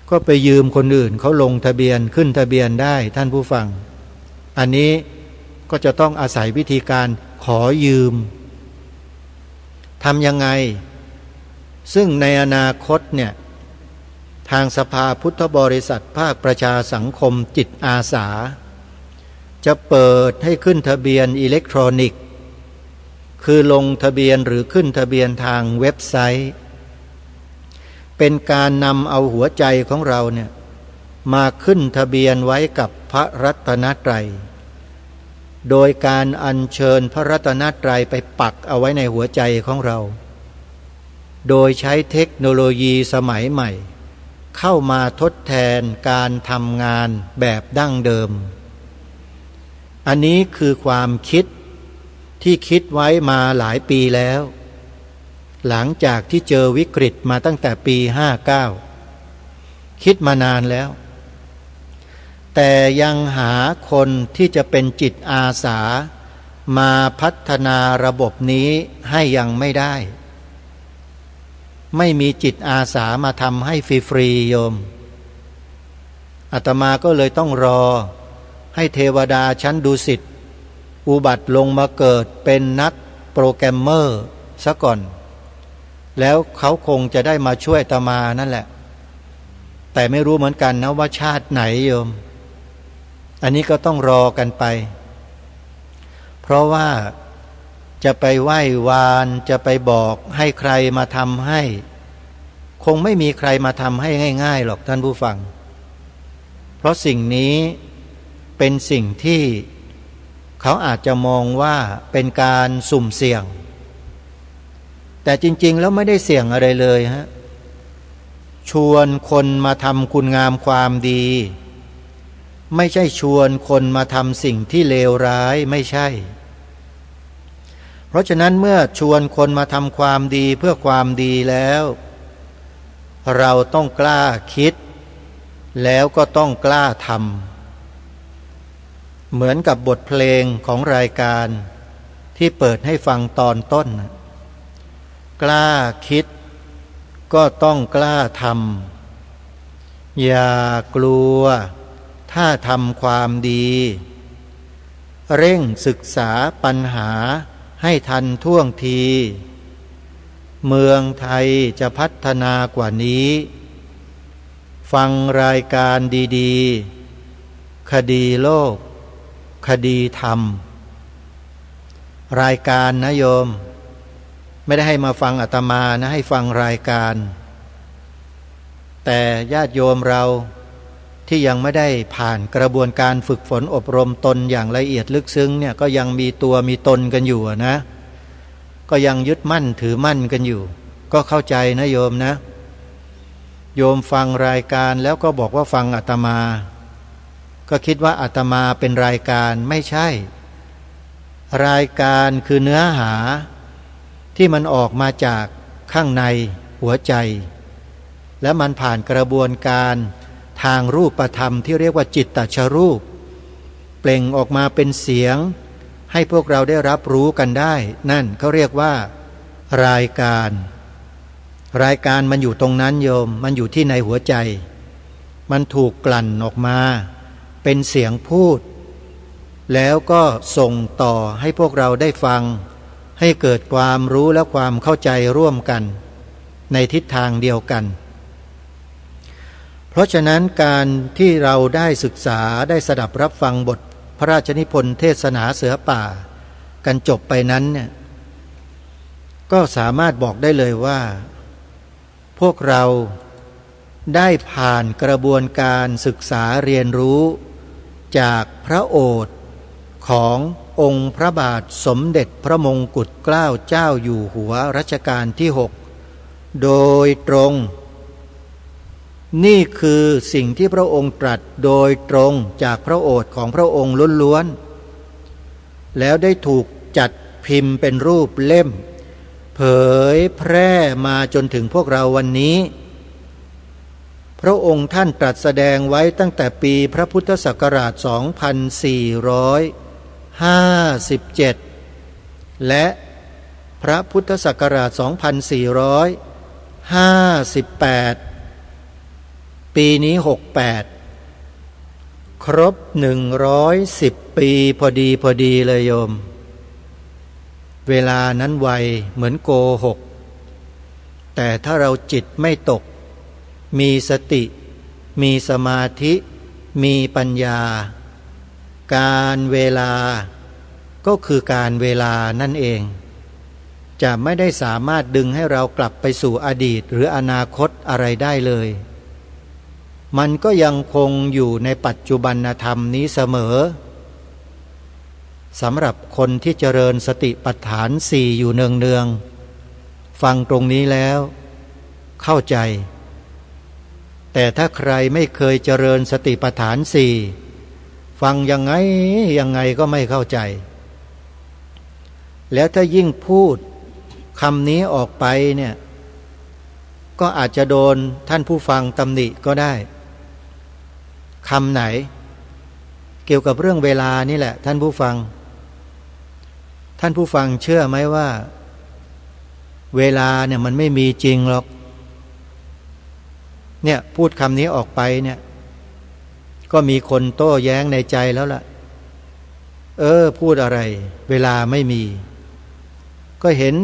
ก็ไปยืมคนอื่นเขาลงทะเบียนขึ้นทะเบียนได้ท่านผู้ฟังอันนี้ก็จะต้องอาศัยวิธีการขอยืมทำยังไงซึ่งในอนาคตเนี่ยทางสภาพุทธบริษัทภาคประชาสังคมจิตอาสาจะเปิดให้ขึ้นทะเบียนอิเล็กทรอนิกส์คือลงทะเบียนหรือขึ้นทะเบียนทางเว็บไซต์เป็นการนำเอาหัวใจของเราเนี่ยมาขึ้นทะเบียนไว้กับพระรัตนตรัยโดยการอัญเชิญพระรัตนตรัยไปปักเอาไว้ในหัวใจของเราโดยใช้เทคโนโลยีสมัยใหม่เข้ามาทดแทนการทำงานแบบดั้งเดิมอันนี้คือความคิดที่คิดไว้มาหลายปีแล้วหลังจากที่เจอวิกฤตมาตั้งแต่ปี59คิดมานานแล้วแต่ยังหาคนที่จะเป็นจิตอาสามาพัฒนาระบบนี้ให้ยังไม่ได้ไม่มีจิตอาสามาทำให้ฟรีๆโยมอาตมาก็เลยต้องรอให้เทวดาชั้นดุสิตอุบัติลงมาเกิดเป็นนักโปรแกรมเมอร์ซะก่อนแล้วเขาคงจะได้มาช่วยอาตมานั่นแหละแต่ไม่รู้เหมือนกันนะว่าชาติไหนโยมอันนี้ก็ต้องรอกันไปเพราะว่าจะไปไหว้วานจะไปบอกให้ใครมาทำให้คงไม่มีใครมาทำให้ง่ายๆหรอกท่านผู้ฟังเพราะสิ่งนี้เป็นสิ่งที่เขาอาจจะมองว่าเป็นการสุ่มเสี่ยงแต่จริงๆแล้วไม่ได้เสี่ยงอะไรเลยฮะชวนคนมาทำคุณงามความดีไม่ใช่ชวนคนมาทำสิ่งที่เลวร้ายไม่ใช่เพราะฉะนั้นเมื่อชวนคนมาทำความดีเพื่อความดีแล้วเราต้องกล้าคิดแล้วก็ต้องกล้าทำเหมือนกับบทเพลงของรายการที่เปิดให้ฟังตอนต้นกล้าคิดก็ต้องกล้าทำอย่ากลัว ถ้าทำความดี เร่งศึกษาปัญหาให้ทันท่วงที เมืองไทยจะพัฒนากว่านี้ ฟังรายการดีๆคดีโลกคดีธรรมรายการนะโยมไม่ได้ให้มาฟังอาตมานะให้ฟังรายการแต่ญาติโยมเราที่ยังไม่ได้ผ่านกระบวนการฝึกฝนอบรมตนอย่างละเอียดลึกซึ้งเนี่ยก็ยังมีตัวมีตนกันอยู่นะก็ยังยึดมั่นถือมั่นกันอยู่ก็เข้าใจนะโยมนะโยมฟังรายการแล้วก็บอกว่าฟังอาตมาก็คิดว่าอาตมาเป็นรายการไม่ใช่รายการคือเนื้อหาที่มันออกมาจากข้างในหัวใจและมันผ่านกระบวนการทางรูปธรรมที่เรียกว่าจิตตชรูปเปล่งออกมาเป็นเสียงให้พวกเราได้รับรู้กันได้นั่นเขาเรียกว่ารายการมันอยู่ตรงนั้นโยมมันอยู่ที่ในหัวใจมันถูกกลั่นออกมาเป็นเสียงพูดแล้วก็ส่งต่อให้พวกเราได้ฟังให้เกิดความรู้และความเข้าใจร่วมกันในทิศทางเดียวกันเพราะฉะนั้นการที่เราได้ศึกษาได้สดับรับฟังบทพระราชนิพนธ์เทศนาเสือป่ากันจบไปนั้นเนี่ยก็สามารถบอกได้เลยว่าพวกเราได้ผ่านกระบวนการศึกษาเรียนรู้จากพระโอษฐ์ขององค์พระบาทสมเด็จพระมงกุฎเกล้าเจ้าอยู่หัวรัชกาลที่6โดยตรงนี่คือสิ่งที่พระองค์ตรัสโดยตรงจากพระโอษฐ์ของพระองค์ล้วนๆแล้วได้ถูกจัดพิมพ์เป็นรูปเล่มเผยแพร่มาจนถึงพวกเราวันนี้พระองค์ท่านตรัสแสดงไว้ตั้งแต่ปีพระพุทธศักราช 2457 และพระพุทธศักราช 2458 ปีนี้ 68 ครบ 110 ปีพอดีเลยโยมเวลานั้นไวเหมือนโกหกแต่ถ้าเราจิตไม่ตกมีสติมีสมาธิมีปัญญาการเวลาก็คือการเวลานั่นเองจะไม่ได้สามารถดึงให้เรากลับไปสู่อดีตหรืออนาคตอะไรได้เลยมันก็ยังคงอยู่ในปัจจุบันธรรมนี้เสมอสำหรับคนที่เจริญสติปัฏฐาน4อยู่เนืองๆฟังตรงนี้แล้วเข้าใจแต่ถ้าใครไม่เคยเจริญสติปัฏฐาน4ฟังยังไงก็ไม่เข้าใจแล้วถ้ายิ่งพูดคำนี้ออกไปเนี่ยก็อาจจะโดนท่านผู้ฟังตำหนิก็ได้คำไหนเกี่ยวกับเรื่องเวลานี่แหละท่านผู้ฟังเชื่อไหมว่าเวลาเนี่ยมันไม่มีจริงหรอกเนี่ยพูดคำนี้ออกไปเนี่ยก็มีคนโต้แย้งในใจแล้วล่ะพูดอะไรเวลาไม่มีก็เห็น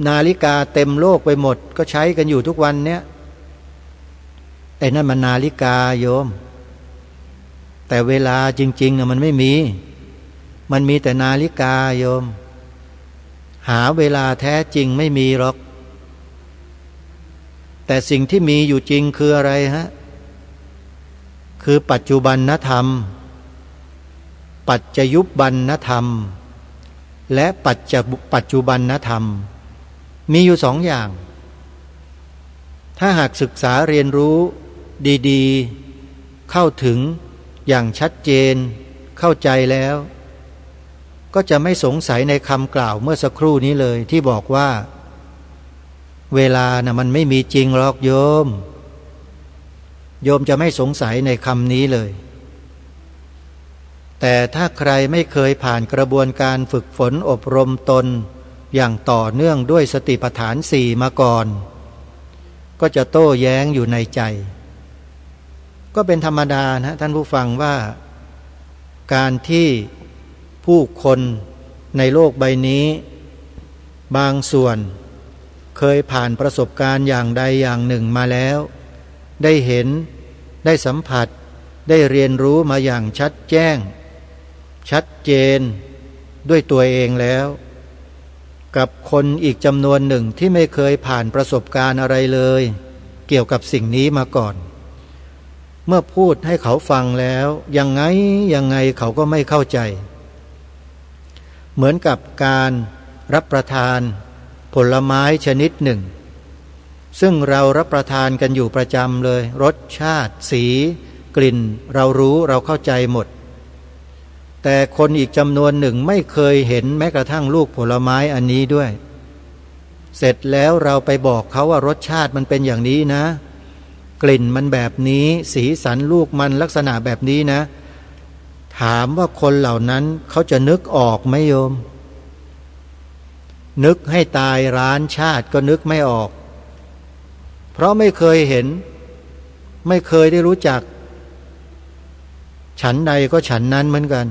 นาฬิกาเต็มโลกไปหมดก็ใช้กันอยู่ทุกวันเนี่ยไอ้นั่นมันนาฬิกาโยมแต่เวลาจริงๆน่ะมันไม่มีมันมีแต่นาฬิกาโยมหาเวลาแท้จริงไม่มีหรอกแต่สิ่งที่มีอยู่จริงคืออะไรฮะคือปัจจุบันธรรมปัจจยุบันธรรมและปัจจุบันธรรมมีอยู่2 อย่างถ้าหากศึกษาเรียนรู้ดีๆเข้าถึงอย่างชัดเจนเข้าใจแล้วก็จะไม่สงสัยในคำกล่าวเมื่อสักครู่นี้เลยที่บอกว่าเวลาน่ะมันไม่มีจริงหรอกโยมจะไม่สงสัยในคำนี้เลยแต่ถ้าใครไม่เคยผ่านกระบวนการฝึกฝนอบรมตนอย่างต่อเนื่องด้วยสติปัฏฐาน4มาก่อนก็จะโต้แย้งอยู่ในใจ ก็เป็นธรรมดานะท่านผู้ฟังว่าการที่ผู้คนในโลกใบนี้บางส่วนเคยผ่านประสบการณ์อย่างใดอย่างหนึ่งมาแล้วได้เห็นได้สัมผัสได้เรียนรู้มาอย่างชัดแจ้งชัดเจนด้วยตัวเองแล้วกับคนอีกจำนวนหนึ่งที่ไม่เคยผ่านประสบการณ์อะไรเลยเกี่ยวกับสิ่งนี้มาก่อนเมื่อพูดให้เขาฟังแล้วยังไงเขาก็ไม่เข้าใจเหมือนกับการรับประทานผลไม้ชนิดหนึ่งซึ่งเรารับประทานกันอยู่ประจำเลยรสชาติสีกลิ่นเรารู้เราเข้าใจหมดแต่คนอีกจำนวนหนึ่งไม่เคยเห็นแม้กระทั่งลูกผลไม้อันนี้ด้วยเสร็จแล้วเราไปบอกเขาว่ารสชาติมันเป็นอย่างนี้นะกลิ่นมันแบบนี้สีสันลูกมันลักษณะแบบนี้นะถามว่าคนเหล่านั้นเขาจะนึกออกไหมโยมนึกให้ตายร้านชาติก็นึกไม่ออกเพราะไม่เคยเห็นไม่เคยได้รู้จักฉันใดก็ฉันนั้นเหมือนกัน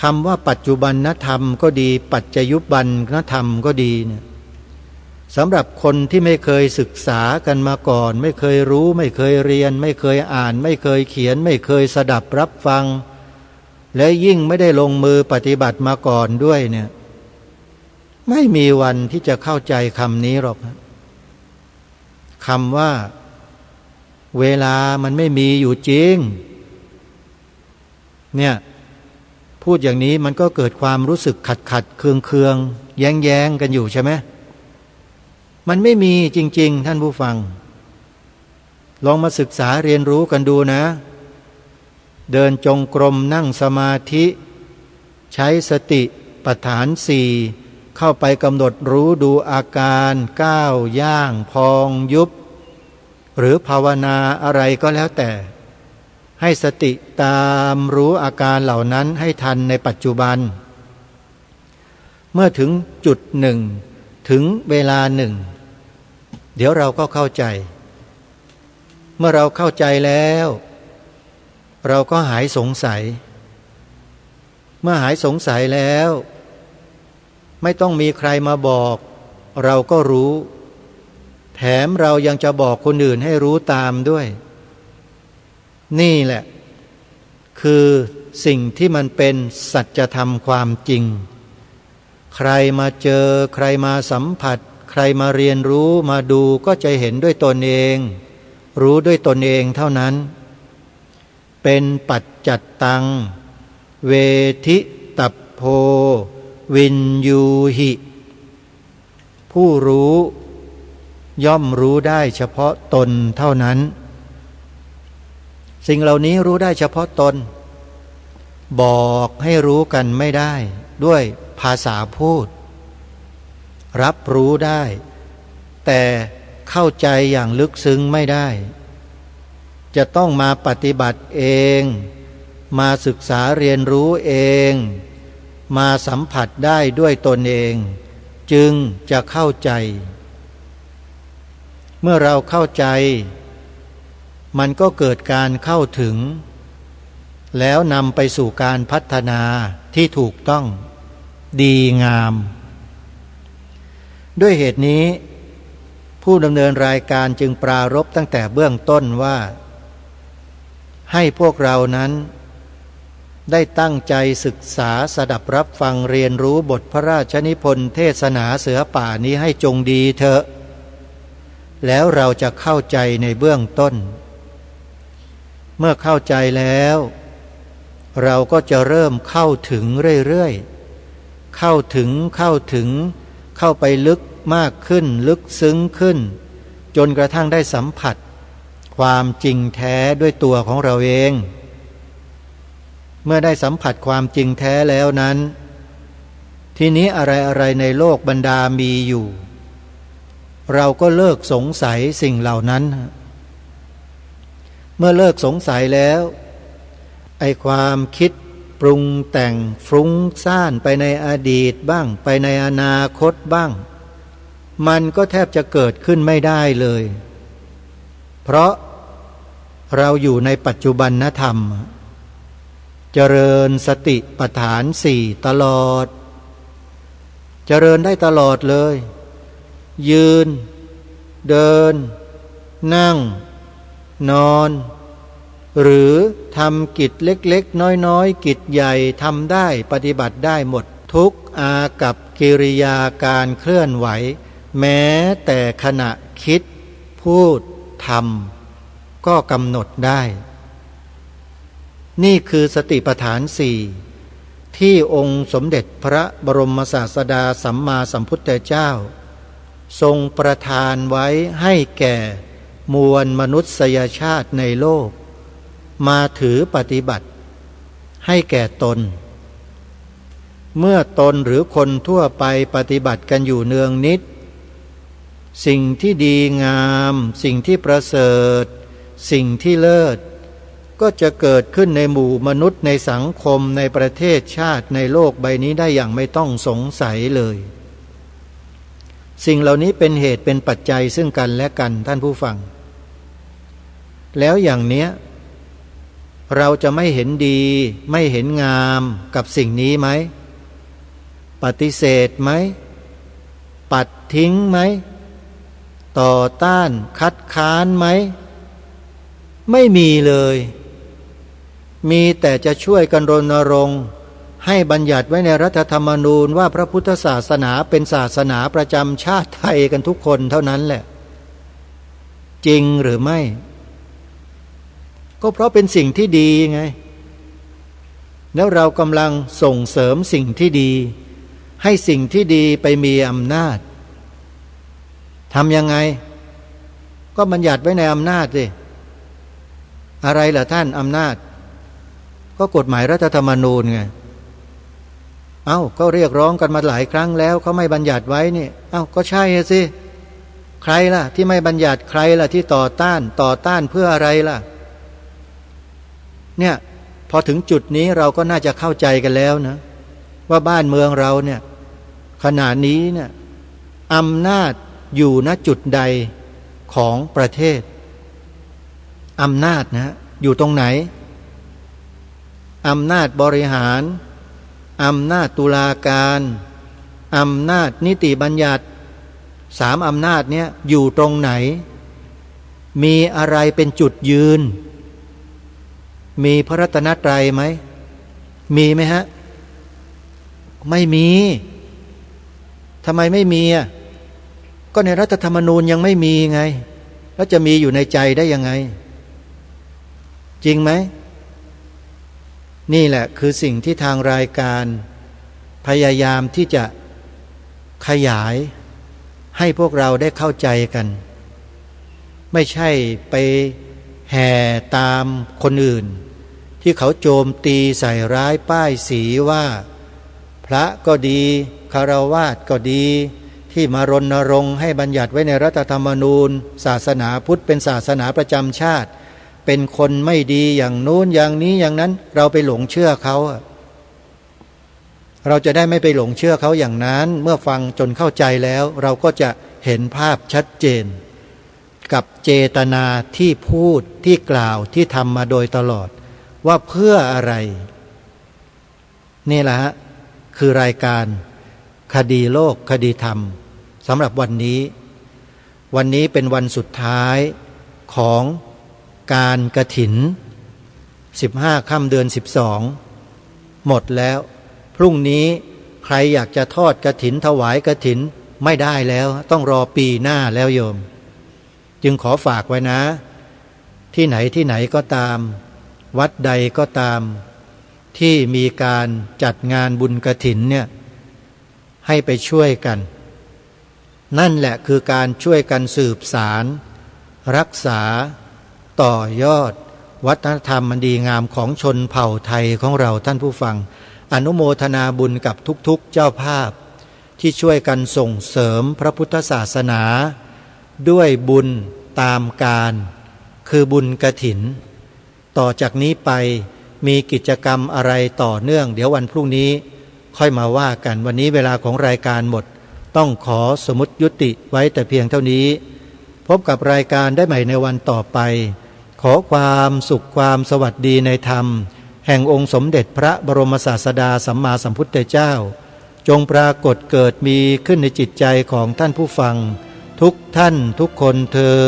คำว่าปัจจุบันธรรมก็ดีปัจจยุบันธรรมก็ดีเนี่ยสำหรับคนที่ไม่เคยศึกษากันมาก่อนไม่เคยรู้ไม่เคยเรียนไม่เคยอ่านไม่เคยเขียนไม่เคยสดับรับฟังและยิ่งไม่ได้ลงมือปฏิบัติมาก่อนด้วยเนี่ยไม่มีวันที่จะเข้าใจคำนี้หรอกคำว่าเวลามันไม่มีอยู่จริงเนี่ยพูดอย่างนี้มันก็เกิดความรู้สึกขัดเคืองแย้งกันอยู่ใช่ไหมมันไม่มีจริงๆท่านผู้ฟังลองมาศึกษาเรียนรู้กันดูนะเดินจงกรมนั่งสมาธิใช้สติปัฏฐานสี่เข้าไปกำหนดรู้ดูอาการก้าวย่างพองยุบหรือภาวนาอะไรก็แล้วแต่ให้สติตามรู้อาการเหล่านั้นให้ทันในปัจจุบันเมื่อถึงจุดหนึ่งถึงเวลาหนึ่งเดี๋ยวเราก็เข้าใจเมื่อเราเข้าใจแล้วเราก็หายสงสัยเมื่อหายสงสัยแล้วไม่ต้องมีใครมาบอกเราก็รู้แถมเรายังจะบอกคนอื่นให้รู้ตามด้วยนี่แหละคือสิ่งที่มันเป็นสัจธรรมความจริงใครมาเจอใครมาสัมผัสใครมาเรียนรู้มาดูก็จะเห็นด้วยตนเองรู้ด้วยตนเองเท่านั้นเป็นปัจจัตตังเวทิตัพโพวินยูหิผู้รู้ย่อมรู้ได้เฉพาะตนเท่านั้นสิ่งเหล่านี้รู้ได้เฉพาะตนบอกให้รู้กันไม่ได้ด้วยภาษาพูดรับรู้ได้แต่เข้าใจอย่างลึกซึ้งไม่ได้จะต้องมาปฏิบัติเองมาศึกษาเรียนรู้เองมาสัมผัสได้ด้วยตนเองจึงจะเข้าใจเมื่อเราเข้าใจมันก็เกิดการเข้าถึงแล้วนำไปสู่การพัฒนาที่ถูกต้องดีงามด้วยเหตุนี้ผู้ดำเนินรายการจึงปรารภตั้งแต่เบื้องต้นว่าให้พวกเรานั้นได้ตั้งใจศึกษาสดับรับฟังเรียนรู้บทพระราชนิพนธ์เทศนาเสือป่านี้ให้จงดีเถอะแล้วเราจะเข้าใจในเบื้องต้นเมื่อเข้าใจแล้วเราก็จะเริ่มเข้าถึงเรื่อยๆเข้าถึงเข้าไปลึกมากขึ้นลึกซึ้งขึ้นจนกระทั่งได้สัมผัสความจริงแท้ด้วยตัวของเราเองเมื่อได้สัมผัสความจริงแท้แล้วนั้นทีนี้อะไรในโลกบรรดามีอยู่เราก็เลิกสงสัยสิ่งเหล่านั้นเมื่อเลิกสงสัยแล้วไอ้ความคิดปรุงแต่งฟุ้งซ่านไปในอดีตบ้างไปในอนาคตบ้างมันก็แทบจะเกิดขึ้นไม่ได้เลยเพราะ เราอยู่ในปัจจุบันธรรมเจริญสติปัฏฐานสี่ตลอดเจริญได้ตลอดเลยยืนเดินนั่งนอนหรือทำกิจเล็กๆน้อยๆกิจใหญ่ทำได้ปฏิบัติได้หมดทุกอากับกิริยาการเคลื่อนไหวแม้แต่ขณะคิดพูดทำก็กำหนดได้นี่คือสติปัฏฐานสี่ที่องค์สมเด็จพระบรมศาสดาสัมมาสัมพุทธเจ้าทรงประทานไว้ให้แก่มวลมนุษยชาติในโลกมาถือปฏิบัติให้แก่ตนเมื่อตนหรือคนทั่วไปปฏิบัติกันอยู่เนืองนิดสิ่งที่ดีงามสิ่งที่ประเสริฐสิ่งที่เลิศก็จะเกิดขึ้นในหมู่มนุษย์ในสังคมในประเทศชาติในโลกใบนี้ได้อย่างไม่ต้องสงสัยเลยสิ่งเหล่านี้เป็นเหตุเป็นปัจจัยซึ่งกันและกันท่านผู้ฟังแล้วอย่างเนี้ยเราจะไม่เห็นดีไม่เห็นงามกับสิ่งนี้ไหมปฏิเสธไหมปัดทิ้งไหมต่อต้านคัดค้านไหมไม่มีเลยมีแต่จะช่วยกันรณรงค์ให้บัญญัติไว้ในรัฐธรรมนูญว่าพระพุทธศาสนาเป็นศาสนาประจำชาติไทยกันทุกคนเท่านั้นแหละจริงหรือไม่ก็เพราะเป็นสิ่งที่ดีไงแล้วเรากำลังส่งเสริมสิ่งที่ดีให้สิ่งที่ดีไปมีอำนาจทำยังไงก็บัญญัติไว้ในอำนาจสิอะไรล่ะท่านอำนาจก็กฎหมายรัฐธรรมนูญไงก็เรียกร้องกันมาหลายครั้งแล้วเขาไม่บัญญัติไว้นี่ก็ใช่สิใครล่ะที่ไม่บัญญัติใครล่ะที่ต่อต้านเพื่ออะไรล่ะเนี่ยพอถึงจุดนี้เราก็น่าจะเข้าใจกันแล้วนะว่าบ้านเมืองเราเนี่ยขณะนี้เนี่ยอำนาจอยู่ณจุดใดของประเทศอำนาจนะอยู่ตรงไหนอำนาจบริหารอำนาจตุลาการอำนาจนิติบัญญัติสามอำนาจเนี้ยอยู่ตรงไหนมีอะไรเป็นจุดยืนมีพระรัตนตรัยไหมมีไหมฮะไม่มีทำไมไม่มีก็ในรัฐธรรมนูญยังไม่มีไงแล้วจะมีอยู่ในใจได้ยังไงจริงไหมนี่แหละคือสิ่งที่ทางรายการพยายามที่จะขยายให้พวกเราได้เข้าใจกันไม่ใช่ไปแห่ตามคนอื่นที่เขาโจมตีใส่ร้ายป้ายสีว่าพระก็ดีคฤหัสถ์ก็ดีที่มารณรงค์ให้บัญญัติไว้ในรัฐธรรมนูญศาสนาพุทธเป็นศาสนาประจำชาติเป็นคนไม่ดีอย่างนู้นอย่างนี้อย่างนั้นเราไปหลงเชื่อเขาเราจะได้ไม่ไปหลงเชื่อเขาอย่างนั้นเมื่อฟังจนเข้าใจแล้วเราก็จะเห็นภาพชัดเจนกับเจตนาที่พูดที่กล่าวที่ทำมาโดยตลอดว่าเพื่ออะไรนี่แหละฮะคือรายการคดีโลกคดีธรรมสำหรับวันนี้เป็นวันสุดท้ายของการกฐิน15ค่ำเดือน12หมดแล้วพรุ่งนี้ใครอยากจะทอดกฐินถวายกฐินไม่ได้แล้วต้องรอปีหน้าแล้วโยมจึงขอฝากไว้นะที่ไหนก็ตามวัดใดก็ตามที่มีการจัดงานบุญกฐินเนี่ยให้ไปช่วยกันนั่นแหละคือการช่วยกันสืบสารรักษาต่อยอดวัฒนธรรมมันดีงามของชนเผ่าไทยของเราท่านผู้ฟังอนุโมทนาบุญกับทุกๆเจ้าภาพที่ช่วยกันส่งเสริมพระพุทธศาสนาด้วยบุญตามการคือบุญกฐินต่อจากนี้ไปมีกิจกรรมอะไรต่อเนื่องเดี๋ยววันพรุ่งนี้ค่อยมาว่ากันวันนี้เวลาของรายการหมดต้องขอสมมุติยุติไว้แต่เพียงเท่านี้พบกับรายการได้ใหม่ในวันต่อไป ขอความสุขความสวัสดีในธรรมแห่งองค์สมเด็จพระบรมศาสดาสัมมาสัมพุทธเจ้าจงปรากฏเกิดมีขึ้นในจิตใจของท่านผู้ฟังทุกท่านทุกคนเทอญ